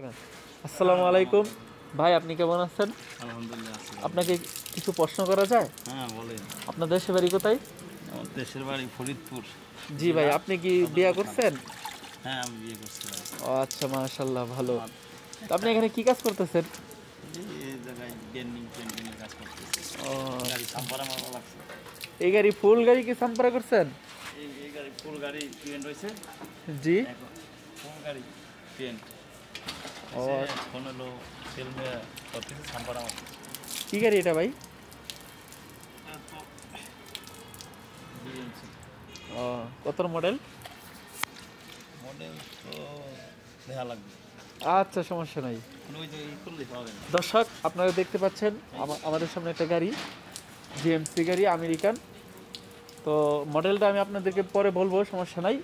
আসসালামু আলাইকুম ভাই, আপনি কেমন আছেন? আলহামদুলিল্লাহ আছি ভালো। আপনাকে কিছু প্রশ্ন করা যায়? হ্যাঁ বলেন। আপনার দেশের বাড়ি কোথায়? আমার দেশের বাড়ি ফরিদপুর জি ভাই, জেলা আপনি কি বিয়ে সদরপুর থানা। করছেন? হ্যাঁ আমি বিয়ে করছি ভাই। ও আচ্ছা, মাশাআল্লাহ, ভালো। আমার তো আপনি এখানে কি কাজ করতেছেন? এই জায়গায় ডেন্ডিং পেন্টিংয়ের কাজ করতেছি। ও, গাড়ি সাম্পারা মারা লাগছে। এই গাড়ি ফুল গাড়ি কি সাম্পারা করছেন? এই গাড়ি ফুল গাড়ি পেন্ট হয়েছে জি। এখন। ফুল গাড়ি পেন্ট ও, এখন হলো সেল মেয়ে করতেছে সাম্পারা মারতেছে। কি গাড়ি এটা ভাই? বিএমসি ও, কত মডেল? মডেল তো দেখা লাগবে। আচ্ছা, সমস্যা নাই। ওই যে ই করলে পাওয়া যায় না। দর্শক, আপনারা দেখতে পাচ্ছেন আমাদের সামনে একটা গাড়ি, জিএমসি গাড়ি, আমেরিকান। তো মডেলটা আমি আপনাদেরকে পরে বলবো, সমস্যা নাই।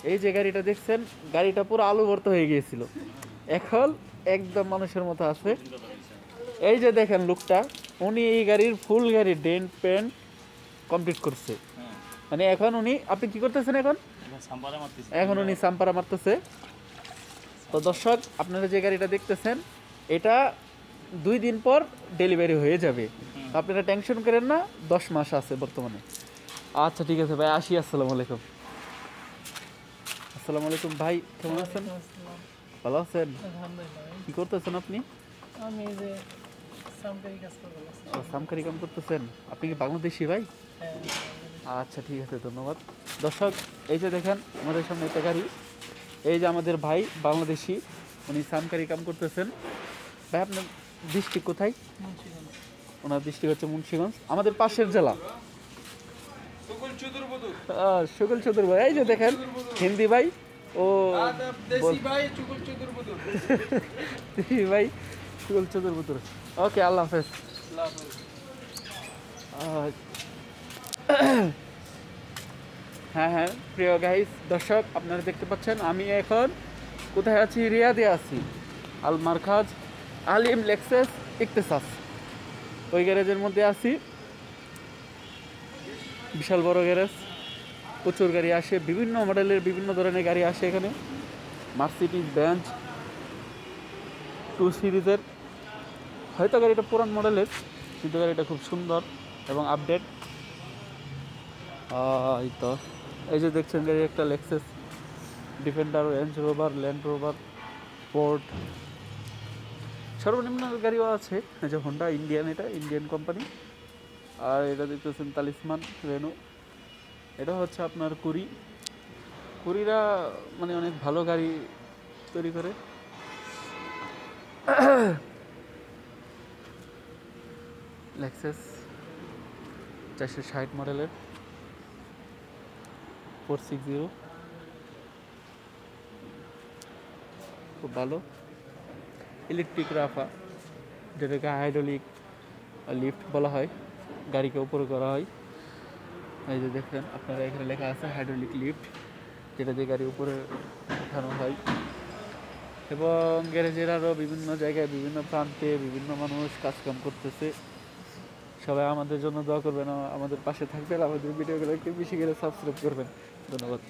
এই যে গাড়িটা দেখছেন, গাড়িটা পুরো আলু ভর্তা হয়ে গিয়েছিল, এখন একদম মানুষের মতো আছে। এই যে দেখেন লোকটা, উনি এই গাড়ির ফুল গাড়ি ডেন্ট পেন্ট কমপ্লিট করছে। হ্যাঁ মানে এখন উনি, আপনি কি করতেছেন এখন? এখন সাম্পারা মারতেছে। এখন উনি সাম্পারা মারতেছে। তো দর্শক, আপনারা যে গাড়িটা দেখতেছেন, এটা 2 দিন পর ডেলিভারি হয়ে যাবে। তো আপনারা টেনশন করেন না, 10 মাস আছে বর্তমানে। আচ্ছা ঠিক আছে ভাই, আসি। আসসালামু আলাইকুম। আসসালামু আলাইকুম ভাই, কেমন আছেন? ভালো আছেন? কি করতেছেন আপনি? আমি এই যে সামটাই কাজ করবো। ও, সামকারি কাম করতেছেন। আপনি কি বাংলাদেশি ভাই? হ্যাঁ, আচ্ছা ঠিক আছে, ধন্যবাদ। দর্শক, এই যে দেখেন আমাদের সামনে একটা গাড়ি, এই যে আমাদের ভাই বাংলাদেশি, উনি সামকারি কাম করতেছেন। ভাই আপনার ডিস্ট্রিক্ট কোথায়? মুন্সিগঞ্জ। ওনার ডিস্ট্রিক্ট হচ্ছে মুন্সিগঞ্জ, আমাদের পাশের জেলা। সুকুল চতুর ভাই, এই যে দেখেন হিন্দি ভাই, ও দেশি ভাই চুকুল চুদুর বুদুর। দেশি ভাই সুকুল চতুর বুতুর। ওকে, আল্লাহ হাফেজ। আহ, হ্যাঁ হ্যাঁ, প্রিয় গাইস, দর্শক, আপনারা দেখতে পাচ্ছেন আমি এখন কোথায় আছি? রিয়াদে আছি, আল মারখাজ আলিম লেক্সাস ইকতেসাস, ওই গ্যারেজের মধ্যে আছি। বিশাল বড় গ্যারেজ, প্রচুর গাড়ি আসে, বিভিন্ন মডেলের বিভিন্ন ধরনের গাড়ি আসে এখানে। মার্সিডিজ বেঞ্জ 2 সিরিজের, হয়তো গাড়িটা পুরান মডেলের, কিন্তু গাড়িটা খুব সুন্দর এবং আপডেট। এই তো, এই যে দেখছেন গাড়ি একটা Lexus defender, range rover, land rover, port, সর্বনিম্ন গাড়িও আছে। এই যে হোন্ডা ইন্ডিয়ান, এটা ইন্ডিয়ান কোম্পানি। আর এটা দেখতেছেন তালিসমান রেনো, এটা হচ্ছে আপনার কুরিরা, মানে অনেক ভালো গাড়ি তৈরি করে। লেক্সাস 460 মডেলের 460, খুব ভালো। ইলেকট্রিক রাফা, যেটাকে হাইড্রোলিক লিফট বলা হয়, গাড়িকে উপরে করা হয়। এই যে দেখেন আপনারা, এখানে লেখা আছে হাইড্রোলিক লিফট, যেটা দিয়ে গাড়ি উপরে উঠানো হয়। এবং গ্যারেজের আরও বিভিন্ন জায়গায়, বিভিন্ন প্রান্তে বিভিন্ন মানুষ কাজকাম করতেছে। সবাই আমাদের জন্য দোয়া করবেন, আমাদের পাশে থাকবেন, আমাদের ভিডিওগুলোকে বেশি করে সাবস্ক্রাইব করবেন। ধন্যবাদ।